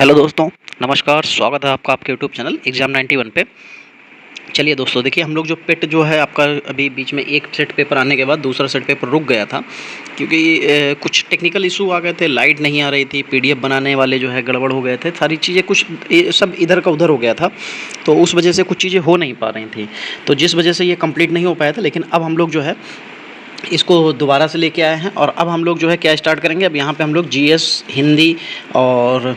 Hello दोस्तों, नमस्कार। स्वागत है आपका आपके यूट्यूब चैनल एग्ज़ाम 91 पे। चलिए दोस्तों, देखिए हम लोग जो पेट जो है आपका अभी बीच में एक सेट पेपर आने के बाद दूसरा सेट पेपर रुक गया था, क्योंकि कुछ टेक्निकल इशू आ गए थे, लाइट नहीं आ रही थी, पीडीएफ बनाने वाले जो है गड़बड़ हो गए थे, सारी चीज़ें कुछ सब इधर का उधर हो गया था, तो उस वजह से कुछ चीज़ें हो नहीं पा रही थी, तो जिस वजह से ये कंप्लीट नहीं हो पाया था। लेकिन अब हम लोग जो है इसको दोबारा से लेके आए हैं, और अब हम लोग जो है क्या स्टार्ट करेंगे। अब यहाँ पे हम लोग जीएस, हिंदी और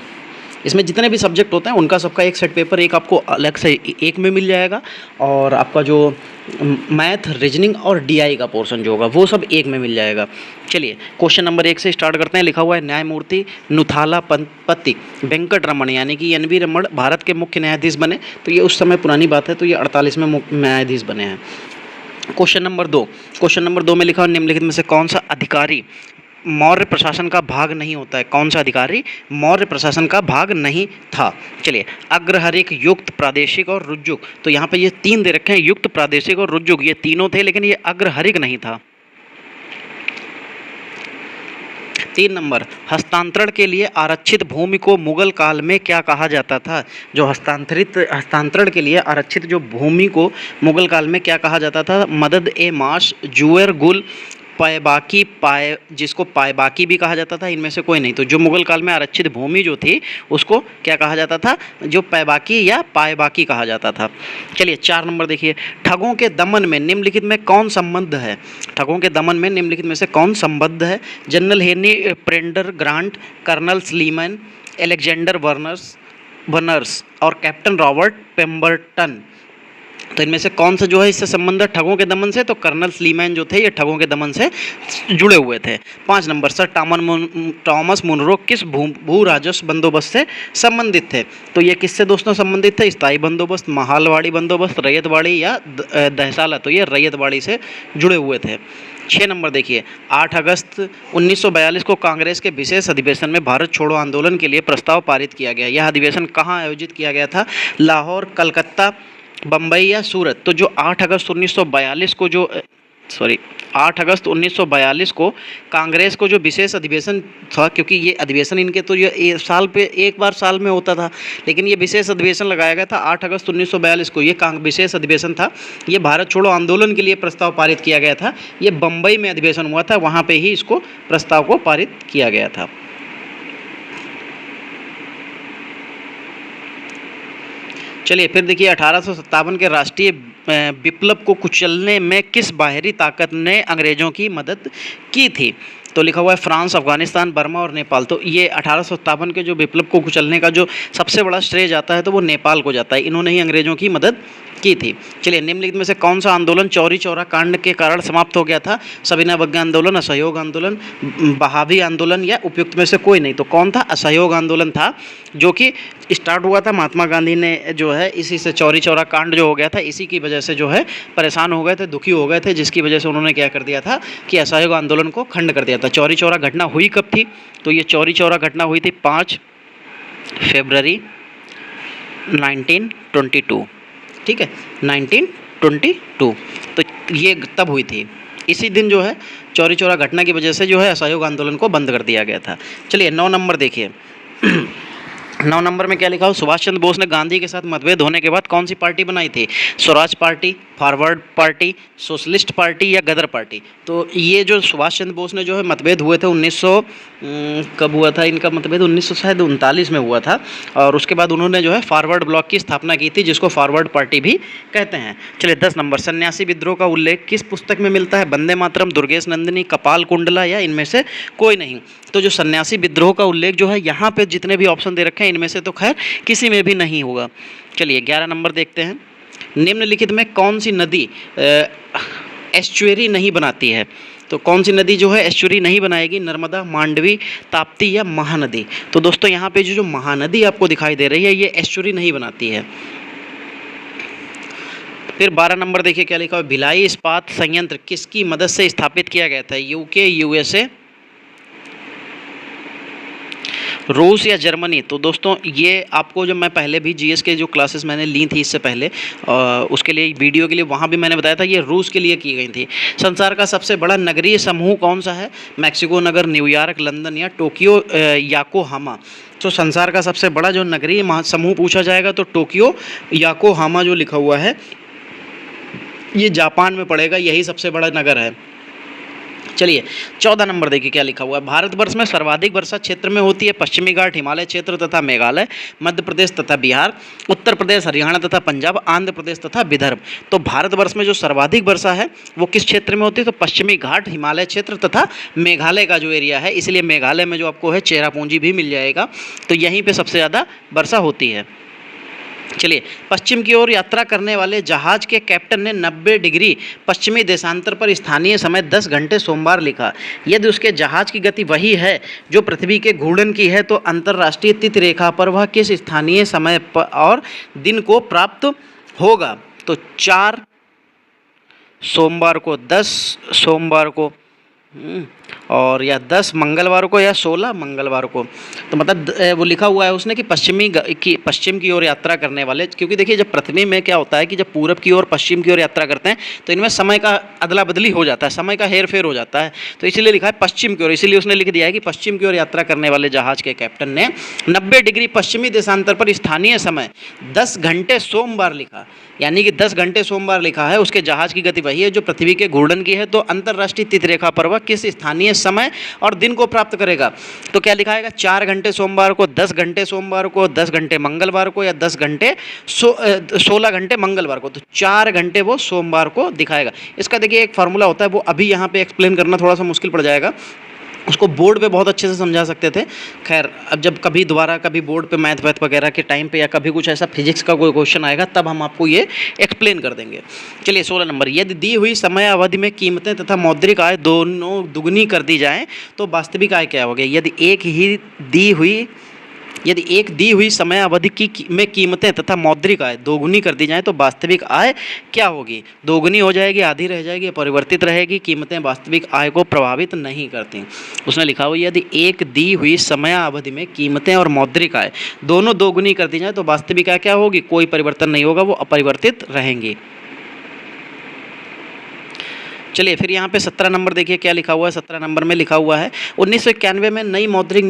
इसमें जितने भी सब्जेक्ट होते हैं उनका सबका एक सेट पेपर एक आपको अलग से एक में मिल जाएगा, और आपका जो मैथ, रीजनिंग और डीआई का पोर्शन जो होगा वो सब एक में मिल जाएगा। चलिए क्वेश्चन नंबर 1 से स्टार्ट करते हैं। लिखा हुआ है, न्यायमूर्ति नुथालापति वेंकट रमन यानी कि एन वी रमन भारत के मुख्य न्यायाधीश बने। तो ये उस समय पुरानी बात है, तो ये 48वें मुख्य न्यायाधीश बने हैं। क्वेश्चन नंबर 2 में लिखा हुआ, निम्नलिखित में से कौन सा अधिकारी मौर्य प्रशासन का भाग नहीं होता है। कौन सा अधिकारी मौर्य प्रशासन का भाग नहीं था। चलिए, अग्रहरिक, युक्त, प्रादेशिक और रुज्जुक। तो यहाँ पे ये 3 दे रखे हैं, युक्त, प्रादेशिक और रुज्जुक, ये तीनों थे, लेकिन ये अग्रहरिक नहीं था। 3 नंबर, हस्तांतरण के लिए आरक्षित भूमि को मुगल काल में क्या कहा जाता था। जो हस्तांतरण के लिए आरक्षित जो भूमि को मुगल काल में क्या कहा जाता था। मदद ए माश, जुएर गुल, पायबाकी, जिसको पायबाकी भी कहा जाता था, इनमें से कोई नहीं। तो जो मुगल काल में आरक्षित भूमि जो थी उसको क्या कहा जाता था, जो पायबाकी या पायबाकी कहा जाता था। चलिए 4 नंबर देखिए, ठगों के दमन में निम्नलिखित में कौन संबद्ध है। ठगों के दमन में निम्नलिखित में से कौन संबद्ध है। General Henry Prendergast, Colonel Sleeman, Alexander Burnes और कैप्टन रॉबर्ट पेम्बरटन। तो इनमें से कौन सा जो है इससे संबंध है ठगों के दमन से। तो कर्नल स्लीमैन जो थे ये ठगों के दमन से जुड़े हुए थे। 5 नंबर, सर टॉमस मुनरो किस भू राजस्व बंदोबस्त से संबंधित थे। तो ये किससे दोस्तों संबंधित थे। स्थायी बंदोबस्त, महालवाड़ी बंदोबस्त, रैयतवाड़ी या दहसाला। तो ये रैयतवाड़ी से जुड़े हुए थे। 6 नंबर देखिए, 8 अगस्त 1942 को कांग्रेस के विशेष अधिवेशन में भारत छोड़ो आंदोलन के लिए प्रस्ताव पारित किया गया। यह अधिवेशन कहाँ आयोजित किया गया था। लाहौर, कलकत्ता, बम्बई या सूरत। तो जो 8 अगस्त 1942 को 8 अगस्त 1942 को कांग्रेस को जो विशेष अधिवेशन था, क्योंकि ये अधिवेशन इनके तो ये साल पे एक बार साल में होता था, लेकिन ये विशेष अधिवेशन लगाया गया था 8 अगस्त 1942 को। ये विशेष अधिवेशन था, ये भारत छोड़ो आंदोलन के लिए प्रस्ताव पारित किया गया था। ये बम्बई में अधिवेशन हुआ था, वहाँ पर ही इसको प्रस्ताव को पारित किया गया था। चलिए फिर देखिए, 1857 के राष्ट्रीय विप्लव को कुचलने में किस बाहरी ताकत ने अंग्रेजों की मदद की थी। तो लिखा हुआ है, फ्रांस, अफगानिस्तान, बर्मा और नेपाल। तो ये 1857 के जो विप्लव को कुचलने का जो सबसे बड़ा श्रेय जाता है तो वो नेपाल को जाता है, इन्होंने ही अंग्रेजों की मदद की थी। चलिए, निम्नलिखित में से कौन सा आंदोलन चौरी चौरा कांड के कारण समाप्त हो गया था। सविनय अवज्ञा आंदोलन, असहयोग आंदोलन, बहावी आंदोलन या उपयुक्त में से कोई नहीं। तो कौन था, असहयोग आंदोलन था, जो कि स्टार्ट हुआ था महात्मा गांधी ने जो है इसी से, चौरी चौरा कांड जो हो गया था इसी की वजह से जो है परेशान हो गए थे, दुखी हो गए थे, जिसकी वजह से उन्होंने क्या कर दिया था कि असहयोग आंदोलन को खंड कर दिया था। चौरी चौरा घटना हुई कब थी। तो ये चौरी चौरा घटना हुई थी 5 फरवरी 1922। ठीक है, 1922। तो ये तब हुई थी, इसी दिन जो है चौरी चौरा घटना की वजह से जो है असहयोग आंदोलन को बंद कर दिया गया था। चलिए 9 नंबर देखिए 9 नंबर में क्या लिखा हो, सुभाष चंद्र बोस ने गांधी के साथ मतभेद होने के बाद कौन सी पार्टी बनाई थी। Swaraj party, forward party, socialist party या गदर पार्टी। तो ये जो सुभाष चंद्र बोस ने जो है मतभेद हुए थे 1900 कब हुआ था इनका मतभेद, 1939 में हुआ था, और उसके बाद उन्होंने जो है फॉरवर्ड ब्लॉक की स्थापना की थी, जिसको फॉरवर्ड पार्टी भी कहते हैं। चलिए 10 नंबर, सन्यासी विद्रोह का उल्लेख किस पुस्तक में मिलता है। वंदे मातरम, दुर्गेश नंदिनी, कपाल कुंडला या इनमें से कोई नहीं। तो जो सन्यासी विद्रोह का उल्लेख जो है यहाँ पे जितने भी ऑप्शन दे रखे हैं इनमें से तो खैर किसी में भी नहीं होगा। चलिए 11 नंबर देखते हैं, निम्नलिखित में कौन सी नदी एस्चुअरी नहीं बनाती है। तो कौन सी नदी जो है एस्चुअरी नहीं बनाएगी। नर्मदा, मांडवी, ताप्ती या महानदी। तो दोस्तों यहाँ पे जो महानदी आपको दिखाई दे रही है ये एस्चुअरी नहीं बनाती है। फिर 12 नंबर देखिए क्या लिखा है, भिलाई इस्पात संयंत्र किसकी मदद से स्थापित किया गया था। यूके, यूएसए, रूस या जर्मनी? तो दोस्तों ये आपको, जो मैं पहले भी जीएस के जो क्लासेस मैंने ली थी इससे पहले, उसके लिए वीडियो के लिए वहाँ भी मैंने बताया था, ये रूस के लिए की गई थी। संसार का सबसे बड़ा नगरीय समूह कौन सा है? मैक्सिको नगर, न्यूयॉर्क, लंदन या टोक्यो, याकोहामा। तो संसार का सबसे बड़ा जो नगरीय समूह पूछा जाएगा तो टोक्यो याकोहामा जो लिखा हुआ है ये जापान में पड़ेगा, यही सबसे बड़ा नगर है। चलिए 14 नंबर देखिए क्या लिखा हुआ है। भारतवर्ष में सर्वाधिक वर्षा क्षेत्र में होती है पश्चिमी घाट, हिमालय क्षेत्र तथा मेघालय, मध्य प्रदेश तथा बिहार, उत्तर प्रदेश, हरियाणा तथा पंजाब, आंध्र प्रदेश तथा विदर्भ। तो भारतवर्ष में जो सर्वाधिक वर्षा है वो किस क्षेत्र में होती है? तो पश्चिमी घाट, हिमालय क्षेत्र तथा मेघालय का जो एरिया है, इसलिए मेघालय में जो आपको है चेरापूंजी भी मिल जाएगा, तो यहीं पर सबसे ज़्यादा वर्षा होती है। चलिए, पश्चिम की ओर यात्रा करने वाले जहाज के कैप्टन ने 90 डिग्री पश्चिमी देशांतर पर स्थानीय समय 10 घंटे सोमवार लिखा। यदि उसके जहाज की गति वही है जो पृथ्वी के घूर्णन की है तो अंतर्राष्ट्रीय तिथि रेखा पर वह किस स्थानीय समय पर और दिन को प्राप्त होगा? तो 4 सोमवार को, 10 सोमवार को, और या 10 मंगलवार को या 16 मंगलवार को। तो मतलब वो लिखा हुआ है उसने कि पश्चिम की ओर यात्रा करने वाले, क्योंकि देखिए जब पृथ्वी में क्या होता है कि जब पूरब की ओर पश्चिम की ओर यात्रा करते हैं तो इनमें समय का अदला बदली हो जाता है, समय का हेर फेर हो जाता है, तो इसीलिए लिखा है पश्चिम की ओर, इसीलिए उसने लिख दिया है कि पश्चिम की ओर यात्रा करने वाले जहाज के कैप्टन ने 90 डिग्री पश्चिमी देशांतर पर स्थानीय समय 10 घंटे सोमवार लिखा, यानी कि 10 घंटे सोमवार लिखा है। उसके जहाज की गति वही है जो पृथ्वी के घूर्णन की है, तो अंतर्राष्ट्रीय तिथि रेखा पर वह किस स्थानीय समय और दिन को प्राप्त करेगा? तो क्या लिखाएगा? 4 घंटे सोमवार को, 10 घंटे सोमवार को, 10 घंटे मंगलवार को या 10 घंटे 16 घंटे मंगलवार को। तो 4 घंटे वो सोमवार को दिखाएगा। इसका देखिए एक फार्मूला होता है, वो अभी यहाँ पे एक्सप्लेन करना थोड़ा सा मुश्किल पड़ जाएगा, उसको बोर्ड पे बहुत अच्छे से समझा सकते थे। खैर अब जब कभी दोबारा कभी बोर्ड पे मैथ वैथ वगैरह के टाइम पे या कभी कुछ ऐसा फिजिक्स का कोई क्वेश्चन आएगा तब हम आपको ये एक्सप्लेन कर देंगे। चलिए 16 नंबर, यदि दी हुई समय अवधि में कीमतें तथा मौद्रिक आय दोनों दुगनी कर दी जाएँ तो वास्तविक आय क्या होगी? यदि एक दी हुई समय अवधि में कीमतें तथा मौद्रिक आय दोगुनी कर दी जाए तो वास्तविक आय क्या होगी? दोगुनी हो जाएगी, आधी रह जाएगी, परिवर्तित रहेगी। कीमतें वास्तविक आय को प्रभावित नहीं करती। उसने लिखा हुआ यदि एक दी हुई समय अवधि में कीमतें और मौद्रिक आय दोनों दोगुनी कर दी जाए तो वास्तविक आय क्या होगी? कोई परिवर्तन नहीं होगा, वो अपरिवर्तित रहेंगी। चलिए फिर यहाँ पे 17 नंबर देखिए क्या लिखा हुआ है। 17 नंबर में लिखा हुआ है 1991 में नई मौद्रिक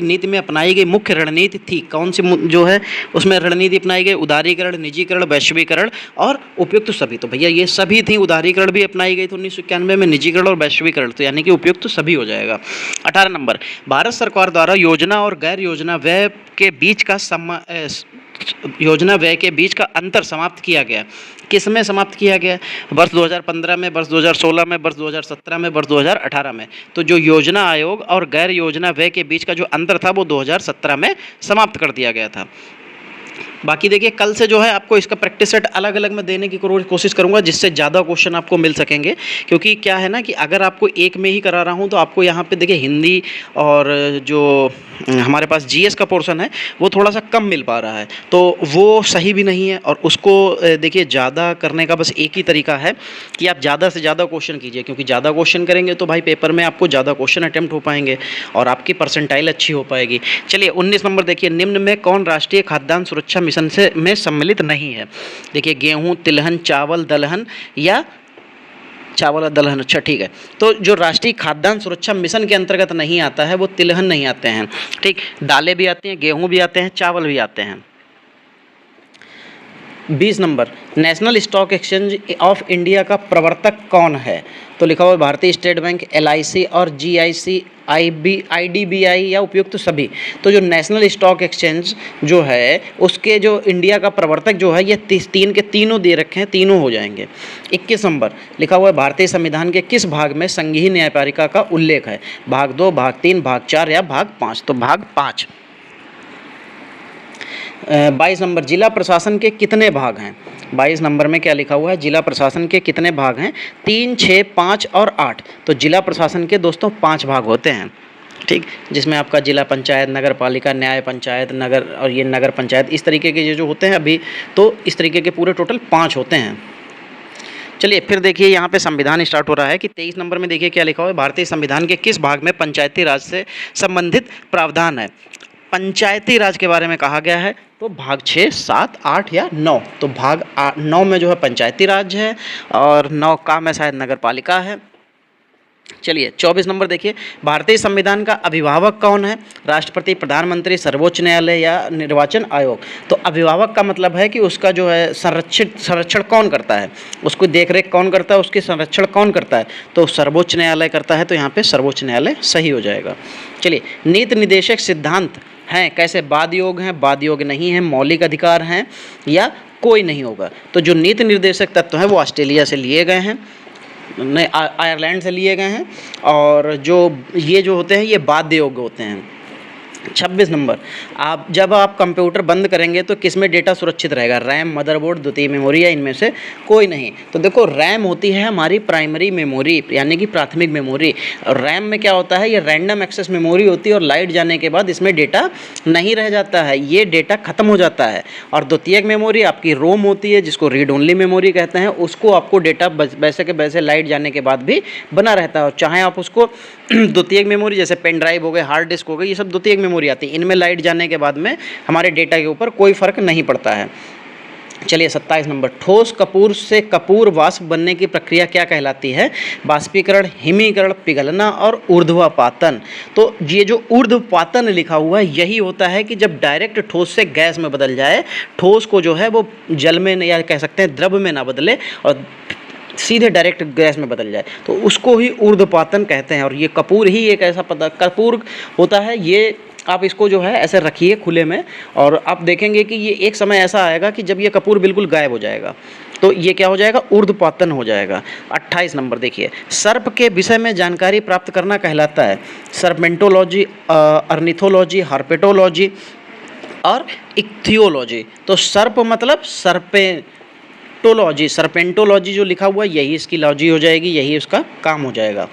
नीति में अपनाई गई मुख्य रणनीति थी। कौन सी जो है उसमें रणनीति अपनाई गई? उदारीकरण, निजीकरण, वैश्वीकरण और उपयुक्त सभी। तो भैया ये सभी थी, उदारीकरण भी अपनाई गई थी 1991 में, निजीकरण और वैश्वीकरण, तो यानी कि उपयुक्त सभी हो जाएगा। 18 नंबर, भारत सरकार द्वारा योजना और गैर योजना व्यय के बीच का अंतर समाप्त किया गया। किस में समाप्त किया गया? वर्ष 2015 में, वर्ष 2016 में, वर्ष 2017 में, वर्ष 2018 में। तो जो योजना आयोग और गैर योजना व्यय के बीच का जो अंतर था वो 2017 में समाप्त कर दिया गया था। बाकी देखिए कल से जो है आपको इसका प्रैक्टिस सेट अलग अलग में देने की कोशिश करूंगा जिससे ज़्यादा क्वेश्चन आपको मिल सकेंगे, क्योंकि क्या है ना कि अगर आपको एक में ही करा रहा हूं तो आपको यहाँ पे देखिए हिंदी और जो हमारे पास जीएस का पोर्शन है वो थोड़ा सा कम मिल पा रहा है, तो वो सही भी नहीं है। और उसको देखिए ज़्यादा करने का बस एक ही तरीका है कि आप ज़्यादा से ज़्यादा क्वेश्चन कीजिए, क्योंकि ज़्यादा क्वेश्चन करेंगे तो भाई पेपर में आपको ज़्यादा क्वेश्चन अटैम्प्ट हो पाएंगे और आपकी परसेंटाइल अच्छी हो पाएगी। चलिए 19 नंबर देखिए, निम्न में कौन राष्ट्रीय खाद्यान्न सुरक्षा मिशन में सम्मिलित नहीं है? देखिए गेहूं, तिलहन, चावल, दलहन या चावल और दलहन। अच्छा ठीक है, तो जो राष्ट्रीय खाद्यान्न सुरक्षा मिशन के अंतर्गत नहीं आता है वो तिलहन नहीं आते हैं। ठीक, दालें भी आती हैं, गेहूं भी आते हैं, चावल भी आते हैं। 20 number, national stock exchange of India का प्रवर्तक कौन है? तो लिखा हुआ भारतीय स्टेट बैंक, LIC और GIC, IDBI या उपयुक्त सभी। तो जो नेशनल स्टॉक एक्सचेंज जो है उसके जो इंडिया का प्रवर्तक जो है ये 3 के तीनों दे रखे हैं, तीनों हो जाएंगे। 21 नंबर लिखा हुआ है भारतीय संविधान के किस भाग में संघीय न्यायपालिका का उल्लेख है? भाग 2, भाग 3, भाग 4 या भाग 5? तो भाग 5। 22 नंबर, जिला प्रशासन के कितने भाग हैं? 22 नंबर में क्या लिखा हुआ है? जिला प्रशासन के कितने भाग हैं? 3, 6, 5 और 8। तो जिला प्रशासन के दोस्तों 5 भाग होते हैं। ठीक, जिसमें आपका जिला पंचायत, नगर पालिका, न्याय पंचायत, नगर और ये नगर पंचायत, इस तरीके के जो होते हैं अभी, तो इस तरीके के पूरे टोटल 5 होते हैं। चलिए फिर देखिए यहाँ पे संविधान स्टार्ट हो रहा है कि 23 नंबर में देखिए क्या लिखा हुआ है, भारतीय संविधान के किस भाग में पंचायती राज से संबंधित प्रावधान है। पंचायती राज के बारे में कहा गया है तो भाग 6, 7, 8 या 9। तो भाग 9 में जो है पंचायती राज है और 9 का में शायद नगर पालिका है। चलिए 24 नंबर देखिए, भारतीय संविधान का अभिभावक कौन है? राष्ट्रपति, प्रधानमंत्री, सर्वोच्च न्यायालय या निर्वाचन आयोग। तो अभिभावक का मतलब है कि उसका जो है संरक्षण कौन करता है, उसको देखरेख कौन करता है, उसके संरक्षण कौन करता है, तो सर्वोच्च न्यायालय करता है। तो यहाँ पे सर्वोच्च न्यायालय सही हो जाएगा। चलिए नीति निर्देशक सिद्धांत हैं कैसे? बाद योग हैं, बाद योग नहीं है, मौलिक अधिकार हैं या कोई नहीं होगा। तो जो नीति निर्देशक तत्व हैं वो ऑस्ट्रेलिया से लिए गए हैं, नहीं आयरलैंड से लिए गए हैं, और जो ये जो होते हैं ये बाध्य योग्य होते हैं। 26 नंबर, जब आप कंप्यूटर बंद करेंगे तो किस में डेटा सुरक्षित रहेगा? रैम, मदरबोर्ड, द्वितीय मेमोरी या इनमें से कोई नहीं। तो देखो रैम होती है हमारी प्राइमरी मेमोरी यानी कि प्राथमिक मेमोरी। और रैम में क्या होता है, ये रैंडम एक्सेस मेमोरी होती है और लाइट जाने के बाद इसमें डेटा नहीं रह जाता है, ये डेटा ख़त्म हो जाता है। और द्वितीयक मेमोरी आपकी रोम होती है जिसको रीड ओनली मेमोरी कहते हैं, उसको आपको डेटा वैसे के वैसे लाइट जाने के बाद भी बना रहता है। और चाहे आप उसको द्वितीयक मेमोरी जैसे पेन ड्राइव हो गए, हार्ड डिस्क हो गई, ये सब द्वितीयक मेमोरी आती है, इनमें लाइट जाने के बाद में हमारे डेटा के ऊपर कोई फर्क नहीं पड़ता है। चलिए 27 नंबर, ठोस कपूर से कपूर वाष्प बनने की प्रक्रिया क्या कहलाती है? बाष्पीकरण, हिमीकरण, पिघलना और ऊर्ध्वपातन। तो ये जो ऊर्ध्वपातन लिखा हुआ है यही होता है कि जब डायरेक्ट ठोस से गैस में बदल जाए, ठोस को जो है वो जल में या कह सकते हैं द्रव में ना बदले और सीधे डायरेक्ट गैस में बदल जाए, तो उसको ही ऊर्ध्वपातन कहते हैं। और ये कपूर ही एक ऐसा कपूर होता है, ये आप इसको जो है ऐसे रखिए खुले में और आप देखेंगे कि ये एक समय ऐसा आएगा कि जब ये कपूर बिल्कुल गायब हो जाएगा, तो ये क्या हो जाएगा? ऊर्ध्वपातन हो जाएगा। 28 नंबर देखिए, सर्प के विषय में जानकारी प्राप्त करना कहलाता है सर्पेंटोलॉजी, अर्निथोलॉजी, हार्पेटोलॉजी और इक्थियोलॉजी। तो सर्प मतलब सर्पेंटोलॉजी जो लिखा हुआ है यही इसकी लॉजी हो जाएगी, यही उसका काम हो जाएगा।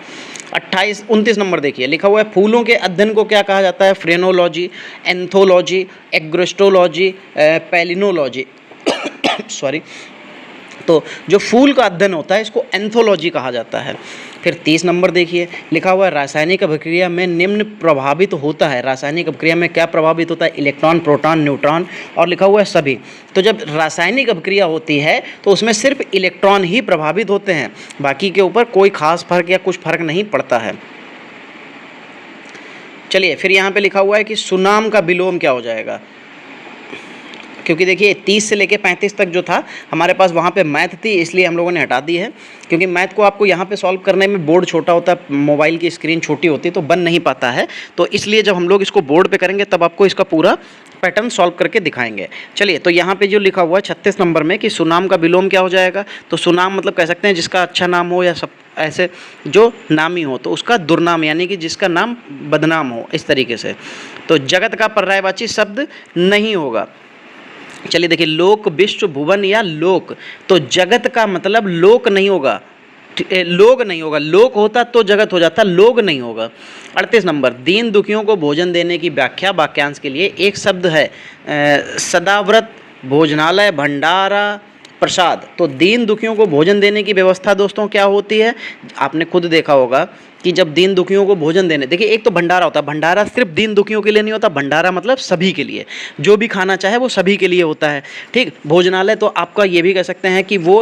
29 नंबर देखिए, लिखा हुआ है फूलों के अध्ययन को क्या कहा जाता है? Phrenology, anthology, agrostology, palynology sorry. तो जो फूल का अध्ययन होता है इसको एंथोलॉजी कहा जाता है। फिर 30 नंबर देखिए, लिखा हुआ है रासायनिक अभिक्रिया में निम्न प्रभावित होता है। रासायनिक अभिक्रिया में क्या प्रभावित होता है? इलेक्ट्रॉन, प्रोटॉन, न्यूट्रॉन, और लिखा हुआ है सभी। तो जब रासायनिक अभिक्रिया होती है तो उसमें सिर्फ इलेक्ट्रॉन ही प्रभावित होते हैं, बाकी के ऊपर कोई खास फर्क या कुछ फर्क नहीं पड़ता है। चलिए फिर यहाँ पे लिखा हुआ है कि सुनाम का विलोम क्या हो जाएगा? क्योंकि देखिए 30 से लेके 35 तक जो था हमारे पास वहाँ पे मैथ थी, इसलिए हम लोगों ने हटा दी है, क्योंकि मैथ को आपको यहाँ पे सॉल्व करने में बोर्ड छोटा होता है, मोबाइल की स्क्रीन छोटी होती है तो बन नहीं पाता है। तो इसलिए जब हम लोग इसको बोर्ड पे करेंगे तब आपको इसका पूरा पैटर्न सॉल्व करके दिखाएंगे। चलिए तो यहाँ पे जो लिखा हुआ है 36 नंबर में कि सुनाम का विलोम क्या हो जाएगा? तो सुनाम मतलब कह सकते हैं जिसका अच्छा नाम हो या सब ऐसे जो नामी हो, तो उसका दुर्नाम यानी कि जिसका नाम बदनाम हो, इस तरीके से। तो जगत का पर्यायवाची शब्द नहीं होगा। चलिए देखिए, लोक, विश्व, भुवन या लोक। तो जगत का मतलब लोक नहीं होगा, लोग नहीं होगा। लोक होता तो जगत हो जाता, लोग नहीं होगा। 38 नंबर, दीन दुखियों को भोजन देने की व्याख्या वाक्यांश के लिए एक शब्द है सदाव्रत, भोजनालय, भंडारा, प्रसाद। तो दीन दुखियों को भोजन देने की व्यवस्था दोस्तों क्या होती है? आपने खुद देखा होगा कि जब दीन दुखियों को भोजन देने, देखिए एक तो भंडारा होता है, भंडारा सिर्फ दीन दुखियों के लिए नहीं होता, भंडारा मतलब सभी के लिए, जो भी खाना चाहे वो सभी के लिए होता है। ठीक, भोजनालय तो आपका ये भी कह सकते हैं कि वो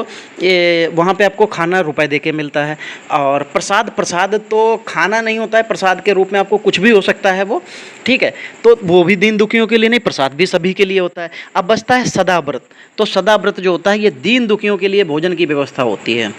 वहाँ पे आपको खाना रुपए दे के मिलता है। और प्रसाद तो खाना नहीं होता है, प्रसाद के रूप में आपको कुछ भी हो सकता है वो, ठीक है। तो वो भी दीन दुखियों के लिए नहीं, प्रसाद भी सभी के लिए होता है। अब बचता है सदाव्रत। तो सदाव्रत जो होता है ये दीन दुखियों के लिए भोजन की व्यवस्था होती है।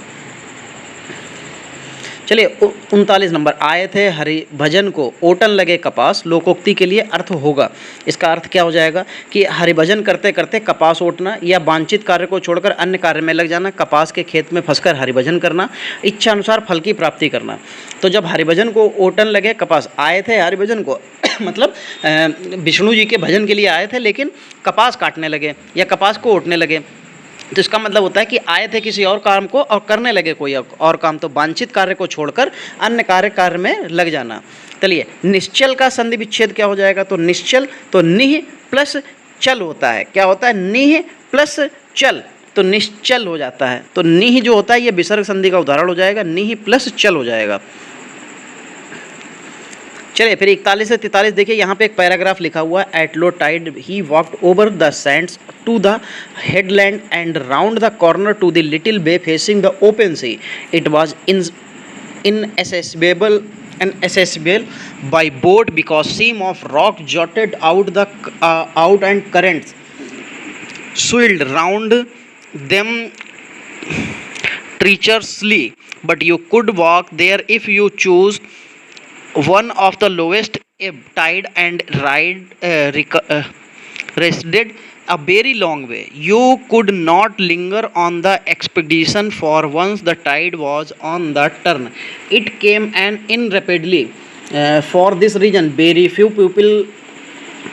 चलिए 39 नंबर, आए थे हरि भजन को ओटन लगे कपास, लोकोक्ति के लिए अर्थ होगा। इसका अर्थ क्या हो जाएगा कि हरि भजन करते करते कपास ओटना या वांछित कार्य को छोड़कर अन्य कार्य में लग जाना, कपास के खेत में फंसकर हरि भजन करना, इच्छा अनुसार फल की प्राप्ति करना। तो जब हरि भजन को ओटन लगे कपास, आए थे हरि भजन को मतलब विष्णु जी के भजन के लिए आए थे लेकिन कपास काटने लगे या कपास को ओटने लगे, तो इसका मतलब होता है कि आए थे किसी और काम को और करने लगे कोई और काम। तो वांछित कार्य को छोड़कर अन्य कार्य में लग जाना। चलिए निश्चल का संधि विच्छेद क्या हो जाएगा? तो निश्चल तो निह प्लस चल होता है। क्या होता है? निह प्लस चल। तो निश्चल हो जाता है। तो निह जो होता है ये विसर्ग संधि का उदाहरण हो जाएगा, निह प्लस चल हो जाएगा। चलिए फिर 41 से 43 देखिए, यहाँ पे एक पैराग्राफ लिखा हुआ है, at low tide he walked over the sands to the headland and round the corner to the little bay facing the open sea, it was inaccessible by boat because seam of rock jutted out and currents swirled round them treacherously, but you could walk there if you choose one of the lowest ebb tide and rested a very long way. You could not linger on the expedition, for once the tide was on the turn, it came and in rapidly. For this reason, very few people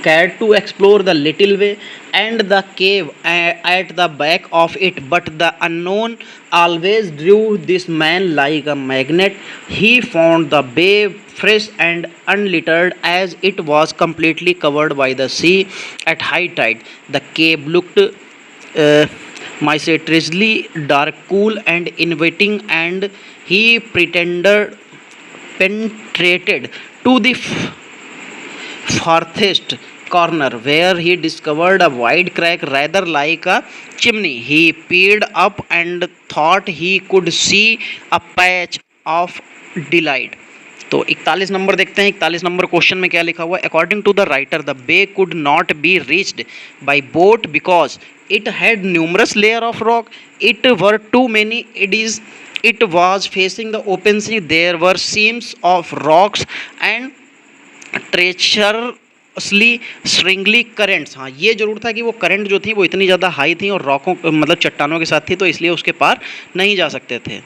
cared to explore the little way and the cave at the back of it, but the unknown always drew this man like a magnet. He found the bay fresh and unlittered, as it was completely covered by the sea at high tide. The cave looked mysteriously dark, cool, and inviting, and he penetrated to the farthest corner, where he discovered a wide crack rather like a chimney. He peered up and thought he could see a patch of delight. तो 41 number देखते हैं। 41 number question में क्या लिखा हुआ है, according to the writer the bay could not be reached by boat because it had numerous layer of rock, it were too many eddies, it was facing the open sea, there were seams of rocks and treacherously stringly currents। हाँ ये जरूर था कि वो current जो थी वो इतनी ज़्यादा हाई थी और रॉकों मतलब चट्टानों के साथ थी, तो इसलिए उसके पार नहीं जा सकते थे।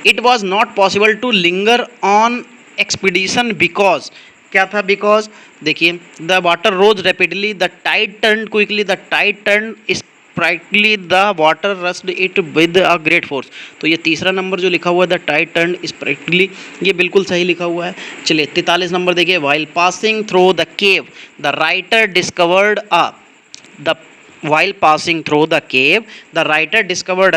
It was not possible to linger on expedition because, क्या था बिकॉज, देखिए the water rose rapidly, the tide turn quickly, the tide turn sprightly, the water rushed it with a great force. तो ये तीसरा नंबर जो लिखा हुआ है द टाइड टर्न स्प्राइटली, ये बिल्कुल सही लिखा हुआ है। चलिए 43 नंबर देखिए, while passing through the cave the writer discovered while passing through the cave the writer discovered,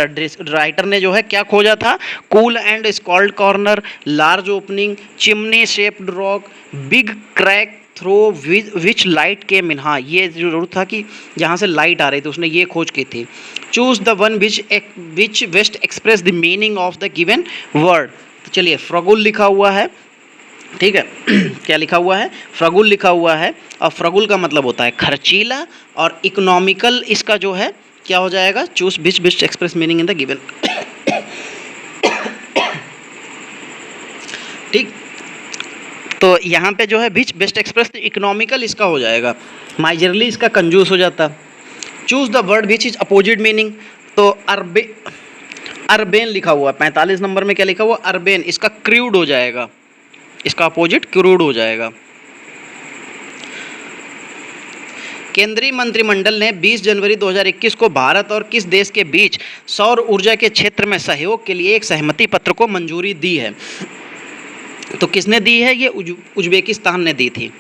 writer ने जो है क्या खोजा था, cool and scald corner, large opening, chimney shaped rock, big crack through which light came in. हाँ ये जरूर था कि जहाँ से लाइट आ रही थी, उसने ये खोज की थी। Choose the one which best express the meaning of the given word. तो चलिए फ्रगुल लिखा हुआ है, ठीक है क्या लिखा हुआ है, फ्रगुल लिखा हुआ है, और फ्रगुल का मतलब होता है खर्चीला, और इकोनॉमिकल इसका जो है क्या हो जाएगा, choose which best express meaning in the given. ठीक, तो यहाँ पे जो है विच बेस्ट एक्सप्रेस, इकोनॉमिकल इसका हो जाएगा, माइजरली इसका कंजूस हो जाता। Choose the word which is opposite meaning, तो अर्बेन लिखा हुआ है। 45 नंबर में क्या लिखा हुआ, अर्बेन, इसका क्रूड हो जाएगा, इसका अपोजिट क्रूड हो जाएगा। केंद्रीय मंत्रिमंडल ने 20 जनवरी 2021 को भारत और किस देश के बीच सौर ऊर्जा के क्षेत्र में सहयोग के लिए एक सहमति पत्र को मंजूरी दी है। तो किसने दी है, ये उज्बेकिस्तान ने दी थी।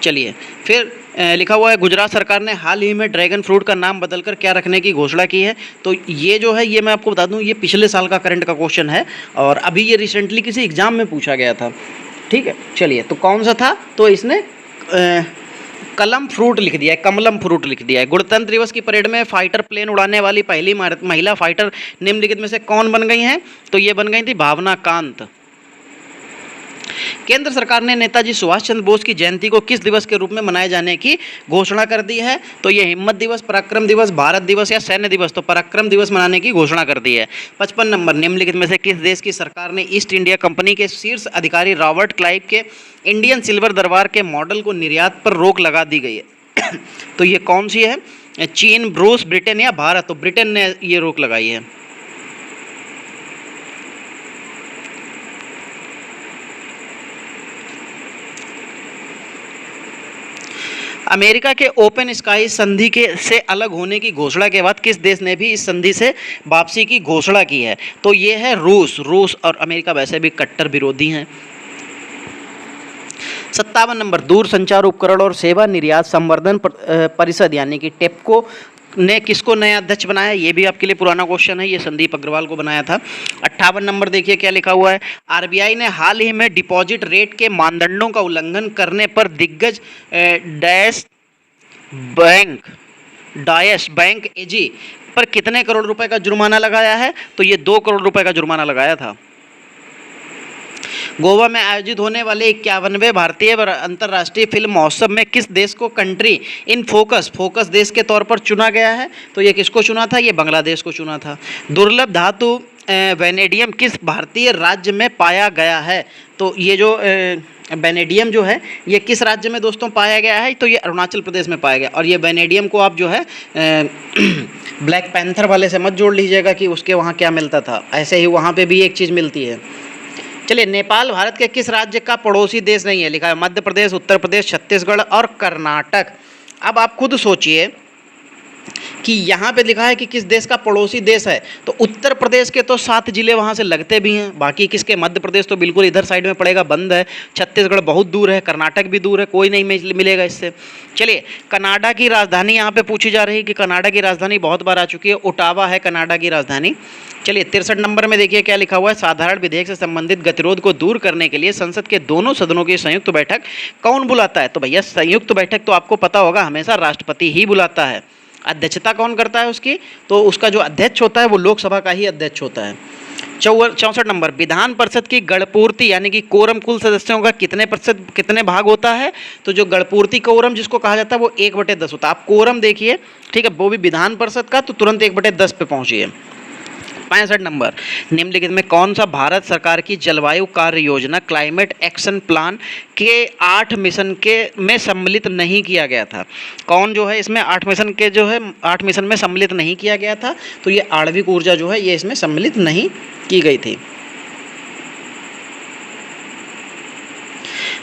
चलिए फिर लिखा हुआ है, गुजरात सरकार ने हाल ही में ड्रैगन फ्रूट का नाम बदलकर क्या रखने की घोषणा की है। तो ये जो है, ये मैं आपको बता दूं, ये पिछले साल का करंट का क्वेश्चन है और अभी ये रिसेंटली किसी एग्जाम में पूछा गया था। ठीक है, चलिए तो कौन सा था, तो इसने कलम फ्रूट लिख दिया है, कमलम फ्रूट लिख दिया है। गणतंत्र दिवस की परेड में फाइटर प्लेन उड़ाने वाली पहली महिला फाइटर निम्नलिखित में से कौन बन गई हैं, तो ये बन गई थी भावना कांत। केंद्र सरकार ने नेताजी सुभाष चंद्र बोस की जयंती को किस दिवस के रूप में मनाए जाने की घोषणा कर दी है, तो ये हिम्मत दिवस, पराक्रम दिवस, भारत दिवस या सैन्य दिवस, तो पराक्रम दिवस मनाने की घोषणा कर दी है। 55 नंबर, निम्नलिखित में से किस देश की सरकार ने ईस्ट इंडिया कंपनी के शीर्ष अधिकारी रॉबर्ट क्लाइव के इंडियन सिल्वर दरबार के मॉडल को निर्यात पर रोक लगा दी गई है। तो ये कौन सी है, चीन, रूस, ब्रिटेन या भारत, तो ब्रिटेन ने ये रोक लगाई है। अमेरिका के ओपन स्काई संधि के से अलग होने की घोषणा के बाद किस देश ने भी इस संधि से वापसी की घोषणा की है, तो ये है रूस और अमेरिका वैसे भी कट्टर विरोधी हैं। 57 नंबर, दूर संचार उपकरण और सेवा निर्यात संवर्धन परिषद यानी कि टेप्को ने किसको नया अध्यक्ष बनाया, ये भी आपके लिए पुराना क्वेश्चन है, ये संदीप अग्रवाल को बनाया था। 58 नंबर देखिए क्या लिखा हुआ है, आरबीआई ने हाल ही में डिपॉजिट रेट के मानदंडों का उल्लंघन करने पर दिग्गज डायश बैंक एजी पर कितने करोड़ रुपए का जुर्माना लगाया है, तो ये 2 करोड़ रुपए का जुर्माना लगाया था। गोवा में आयोजित होने वाले 51वें भारतीय अंतर्राष्ट्रीय फिल्म महोत्सव में किस देश को कंट्री इन फोकस देश के तौर पर चुना गया है, तो ये किसको चुना था, ये बांग्लादेश को चुना था। दुर्लभ धातु वेनेडियम किस भारतीय राज्य में पाया गया है, तो ये जो वेनेडियम जो है ये किस राज्य में दोस्तों पाया गया है, तो ये अरुणाचल प्रदेश में पाया गया। और ये वेनेडियम को आप जो है ब्लैक पैंथर वाले से मत जोड़ लीजिएगा कि उसके वहाँ क्या मिलता था, ऐसे ही वहाँ पे भी एक चीज़ मिलती है। चलिए, नेपाल भारत के किस राज्य का पड़ोसी देश नहीं है, लिखा है मध्य प्रदेश, उत्तर प्रदेश, छत्तीसगढ़ और कर्नाटक। अब आप खुद सोचिए कि यहाँ पे लिखा है कि किस देश का पड़ोसी देश है, तो उत्तर प्रदेश के तो 7 जिले वहाँ से लगते भी हैं, बाकी किसके, मध्य प्रदेश तो बिल्कुल इधर साइड में पड़ेगा, बंद है, छत्तीसगढ़ बहुत दूर है, कर्नाटक भी दूर है, कोई नहीं मिलेगा इससे। चलिए, कनाडा की राजधानी यहाँ पे पूछी जा रही है कि कनाडा की राजधानी बहुत बार आ चुकी है, ओटावा है कनाडा की राजधानी। चलिए, 63 नंबर में देखिए क्या लिखा हुआ है, साधारण विधेयक से संबंधित गतिरोध को दूर करने के लिए संसद के दोनों सदनों की संयुक्त बैठक कौन बुलाता है, तो भैया संयुक्त बैठक तो आपको पता होगा हमेशा राष्ट्रपति ही बुलाता है। अध्यक्षता कौन करता है उसकी, तो उसका जो अध्यक्ष होता है वो लोकसभा का ही अध्यक्ष होता है। 64 नंबर, विधान परिषद की गणपूर्ति यानी कि कोरम कुल सदस्यों का कितने भाग होता है, तो जो गणपूर्ति कोरम जिसको कहा जाता है वो 1/10 होता है। आप कोरम देखिए, ठीक है, वो भी विधान परिषद का, तो तुरंत 1/10 पे पहुंचिए। 65 नंबर, निम्नलिखित में कौन सा भारत सरकार की जलवायु कार्य योजना क्लाइमेट एक्शन प्लान के 8 मिशन में सम्मिलित नहीं किया गया था, कौन जो है इसमें 8 मिशन में सम्मिलित नहीं किया गया था, तो ये आणविक ऊर्जा जो है ये इसमें सम्मिलित नहीं की गई थी।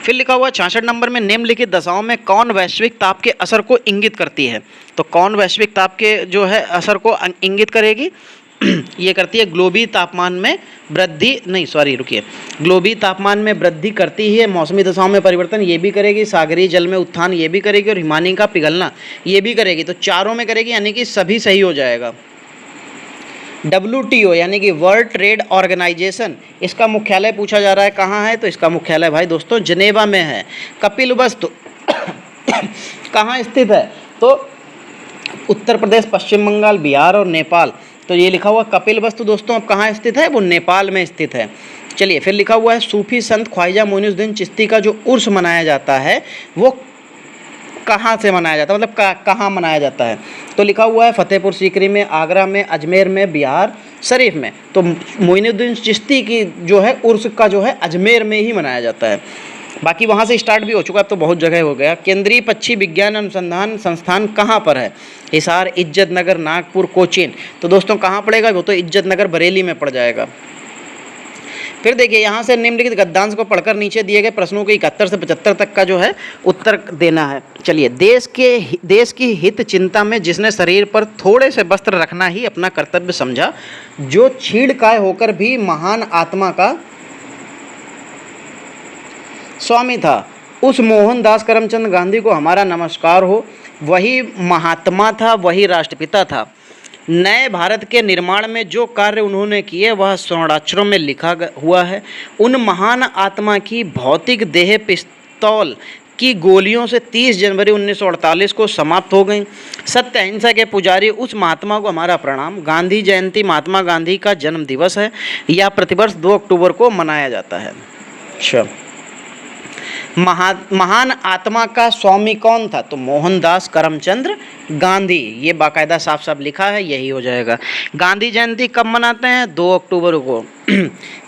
फिर लिखा हुआ 66 नंबर में, निम्नलिखित दशाओं में कौन वैश्विक ताप के असर को इंगित करती है, तो कौन वैश्विक ताप के जो है असर को इंगित करेगी, ये करती है ग्लोबी तापमान में वृद्धि करती है, मौसमी दशाओं में परिवर्तन ये भी करेगी, सागरीय जल में उत्थान ये भी करेगी, और हिमानी का पिघलना ये भी करेगी, तो चारों में करेगी, यानी कि सभी सही हो जाएगा। WTO यानी कि वर्ल्ड ट्रेड ऑर्गेनाइजेशन, इसका मुख्यालय पूछा जा रहा है कहाँ है, तो इसका मुख्यालय भाई दोस्तों जिनेवा में है। कपिलवस्तु कहाँ स्थित है, तो उत्तर प्रदेश, पश्चिम बंगाल, बिहार और नेपाल, तो ये लिखा हुआ कपिलवस्तु दोस्तों अब कहाँ स्थित है, वो नेपाल में स्थित है। चलिए, फिर लिखा हुआ है सूफी संत ख्वाजा मोइनुद्दीन चिश्ती का जो उर्स मनाया जाता है वो कहाँ से मनाया जाता है, मतलब कहाँ मनाया जाता है, तो लिखा हुआ है फतेहपुर सीकरी में, आगरा में, अजमेर में, बिहार शरीफ में। तो मोइनुद्दीन चिश्ती की जो है उर्स का जो है अजमेर में ही मनाया जाता है, बाकी वहाँ से स्टार्ट भी हो चुका है, अब तो बहुत जगह हो गया। केंद्रीय पक्षी विज्ञान अनुसंधान संस्थान कहाँ पर है, हिसार, इज्जत नगर, नागपुर, कोचीन, तो दोस्तों कहाँ पड़ेगा, वो तो इज्जत नगर बरेली में पड़ जाएगा। फिर देखिए यहाँ से निम्नलिखित गद्यांश को पढ़कर नीचे दिए गए प्रश्नों के 71 से 75 तक का जो है उत्तर देना है। चलिए, देश की हित चिंता में जिसने शरीर पर थोड़े से वस्त्र रखना ही अपना कर्तव्य समझा, जो छीड़काय होकर भी महान आत्मा का स्वामी था, उस मोहनदास करमचंद गांधी को हमारा नमस्कार हो। वही महात्मा था, वही राष्ट्रपिता था। नए भारत के निर्माण में जो कार्य उन्होंने किए वह स्वर्णाक्षरों में लिखा हुआ है। उन महान आत्मा की भौतिक देह पिस्तौल की गोलियों से 30 जनवरी 1948 को समाप्त हो गई। सत्य अहिंसा के पुजारी उस महात्मा को हमारा प्रणाम। गांधी जयंती महात्मा गांधी का जन्म दिवस है। यह प्रतिवर्ष 2 अक्टूबर को मनाया जाता है। अच्छा, महान आत्मा का स्वामी कौन था, तो मोहनदास करमचंद गांधी, ये बाकायदा साफ साफ लिखा है, यही हो जाएगा। गांधी जयंती कब मनाते हैं, 2 अक्टूबर को।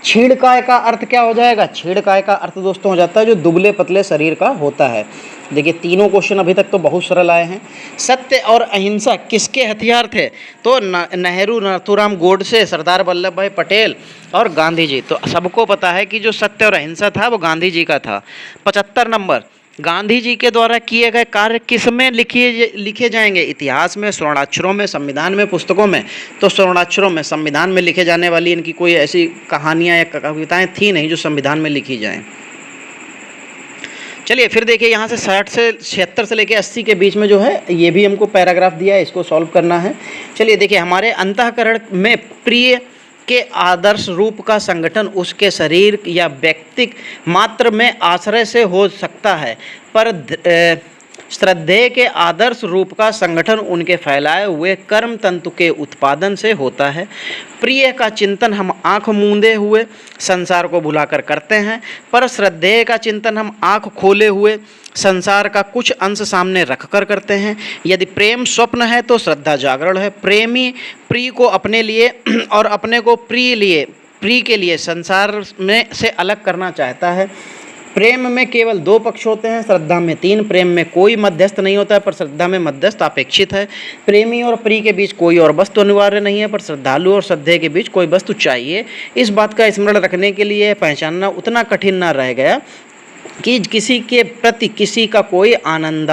छीड़काय का अर्थ क्या हो जाएगा, छीड़काय का अर्थ दोस्तों हो जाता है जो दुबले पतले शरीर का होता है। देखिए, तीनों क्वेश्चन अभी तक तो बहुत सरल आए हैं। सत्य और अहिंसा किसके हथियार थे, तो नेहरू, नाथूराम गोडसे, सरदार वल्लभ भाई पटेल और गांधी जी। तो सबको पता है कि जो सत्य और अहिंसा था वो गांधी जी का था। 75 नंबर, गांधी जी के द्वारा किए गए कार्य किस में लिखे जाएंगे, इतिहास में, स्वर्णाक्षरों में, संविधान में, पुस्तकों में, तो स्वर्णाक्षरों में। संविधान में लिखे जाने वाली इनकी कोई ऐसी कहानियाँ या कविताएँ थी नहीं जो संविधान में लिखी जाएँ। चलिए फिर देखिए यहाँ से 60 से 76 से लेके 80 के बीच में जो है ये भी हमको पैराग्राफ दिया है, इसको सॉल्व करना है। चलिए देखिए, हमारे अंतःकरण में प्रिय के आदर्श रूप का संगठन उसके शरीर या व्यक्तिक मात्र में आश्रय से हो सकता है, पर श्रद्धेय के आदर्श रूप का संगठन उनके फैलाए हुए कर्म तंतु के उत्पादन से होता है। प्रिय का चिंतन हम आँख मूंदे हुए संसार को भुलाकर करते हैं, पर श्रद्धेय का चिंतन हम आँख खोले हुए संसार का कुछ अंश सामने रखकर करते हैं। यदि प्रेम स्वप्न है तो श्रद्धा जागरण है। प्रेमी प्रिय को अपने लिए और अपने को प्रिय के लिए संसार में से अलग करना चाहता है। प्रेम में केवल 2 पक्ष होते हैं, श्रद्धा में 3। प्रेम में कोई मध्यस्थ नहीं होता है, पर श्रद्धा में मध्यस्थ अपेक्षित है। प्रेमी और प्रिय के बीच कोई और वस्तु अनिवार्य नहीं है, पर श्रद्धालु और श्रद्धेय के बीच कोई वस्तु चाहिए। इस बात का स्मरण रखने के लिए पहचानना उतना कठिन न रह गया कि किसी के प्रति किसी का कोई आनंद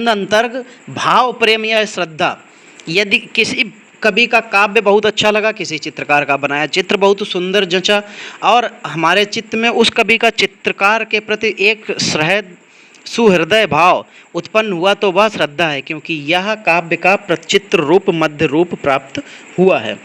अंतर्ग भाव, प्रेम या श्रद्धा। यदि किसी कवि का काव्य बहुत अच्छा लगा, किसी चित्रकार का बनाया चित्र बहुत सुंदर जचा और हमारे चित्त में उस कवि का चित्रकार के प्रति एक सुहृदय भाव उत्पन्न हुआ, तो वह श्रद्धा है, क्योंकि यह काव्य का प्रचित्र रूप मध्य रूप प्राप्त हुआ है।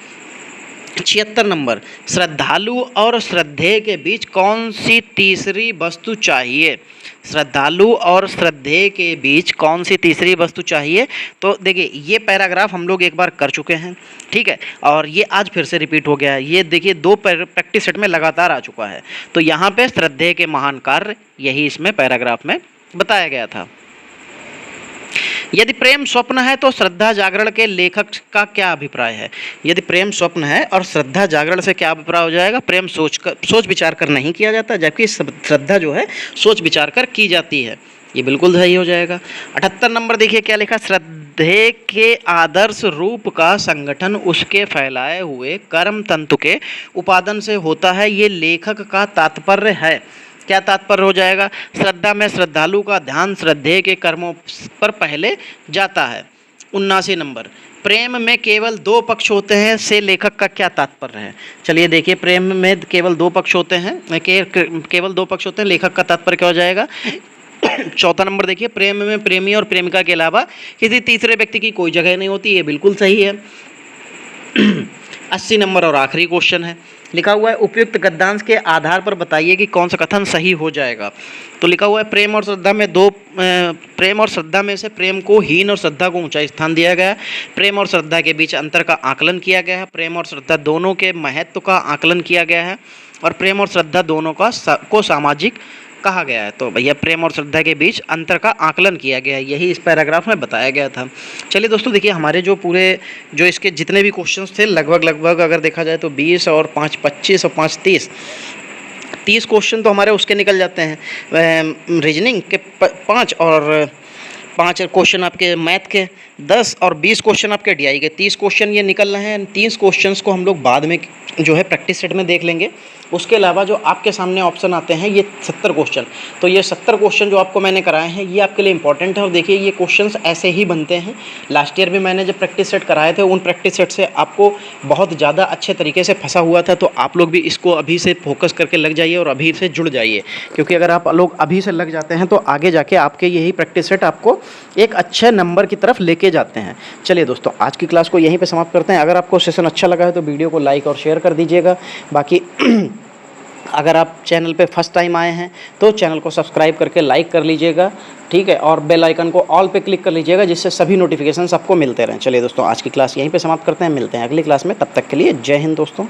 76 नंबर, श्रद्धालु और श्रद्धेय के बीच कौन सी तीसरी वस्तु चाहिए? श्रद्धालु और श्रद्धेय के बीच कौन सी तीसरी वस्तु चाहिए? तो देखिए, ये पैराग्राफ हम लोग एक बार कर चुके हैं, ठीक है, और ये आज फिर से रिपीट हो गया है। ये देखिए 2 प्रैक्टिस सेट में लगातार आ चुका है। तो यहाँ पे श्रद्धेय के महान कार्य यही इसमें पैराग्राफ में बताया गया था। यदि प्रेम स्वप्न है तो श्रद्धा जागरण के लेखक का क्या अभिप्राय है? यदि प्रेम स्वप्न है और श्रद्धा जागरण से क्या अभिप्राय हो जाएगा? प्रेम सोच विचार कर नहीं किया जाता, जबकि श्रद्धा जो है सोच विचार कर की जाती है। ये बिल्कुल सही हो जाएगा। 78 नंबर देखिए क्या लिखा, श्रद्धेय के आदर्श रूप का संगठन उसके फैलाए हुए कर्म तंतु के उपादान से होता है। ये लेखक का तात्पर्य है। क्या तात्पर्य हो जाएगा? श्रद्धा में श्रद्धालु का ध्यान श्रद्धेय के कर्मों पर पहले जाता है। 79 नंबर, प्रेम में केवल 2 पक्ष होते हैं से लेखक का क्या तात्पर्य है? चलिए देखिए, प्रेम में केवल 2 पक्ष होते हैं, केवल 2 पक्ष होते हैं, लेखक का तात्पर्य क्या हो जाएगा? 4 नंबर देखिए, प्रेम में प्रेमी और प्रेमिका के अलावा किसी तीसरे व्यक्ति की कोई जगह नहीं होती। ये बिल्कुल सही है। 80 नंबर और आखिरी क्वेश्चन है, लिखा हुआ है उपयुक्त गद्यांश के आधार पर बताइए कि कौन सा कथन सही हो जाएगा। तो लिखा हुआ है प्रेम और श्रद्धा में से प्रेम को हीन और श्रद्धा को ऊंचा स्थान दिया गया है। प्रेम और श्रद्धा के बीच अंतर का आकलन किया गया है। प्रेम और श्रद्धा दोनों के महत्व का आकलन किया गया है और प्रेम और श्रद्धा दोनों को सामाजिक कहा गया है। तो भैया प्रेम और श्रद्धा के बीच अंतर का आकलन किया गया है, यही इस पैराग्राफ में बताया गया था। चलिए दोस्तों देखिए, हमारे जो पूरे जो इसके जितने भी क्वेश्चंस थे लगभग अगर देखा जाए तो 20 और 5 25 और 5 30 क्वेश्चन तो हमारे उसके निकल जाते हैं। रीजनिंग के 5 और 5 क्वेश्चन आपके मैथ के, 10 और 20 क्वेश्चन आपके DI के, 30 क्वेश्चन ये निकल रहे हैं। 30 क्वेश्चंस को हम लोग बाद में जो है प्रैक्टिस सेट में देख लेंगे। उसके अलावा जो आपके सामने ऑप्शन आते हैं ये 70 क्वेश्चन, तो ये 70 क्वेश्चन जो आपको मैंने कराए हैं ये आपके लिए इंपॉर्टेंट है। और देखिए ये क्वेश्चंस ऐसे ही बनते हैं। लास्ट ईयर भी मैंने जब प्रैक्टिस सेट कराए थे उन प्रैक्टिस सेट से आपको बहुत ज़्यादा अच्छे तरीके से फंसा हुआ था। तो आप लोग भी इसको अभी से फोकस करके लग जाइए और अभी से जुड़ जाइए, क्योंकि अगर आप लोग अभी से लग जाते हैं तो आगे जाके आपके यही प्रैक्टिस सेट आपको एक अच्छे नंबर की तरफ लेके जाते हैं। चलिए दोस्तों, आज की क्लास को यहीं पे समाप्त करते हैं। अगर आपको सेशन अच्छा लगा है तो वीडियो को लाइक और शेयर कर दीजिएगा। बाकी अगर आप चैनल पे फर्स्ट टाइम आए हैं तो चैनल को सब्सक्राइब करके लाइक कर लीजिएगा, ठीक है, और बेल आइकन को ऑल पे क्लिक कर लीजिएगा, जिससे सभी नोटिफिकेशंस आपको मिलते रहें। चलिए दोस्तों, आज की क्लास यहीं पे समाप्त करते हैं, मिलते हैं अगली क्लास में। तब तक के लिए जय हिंद दोस्तों।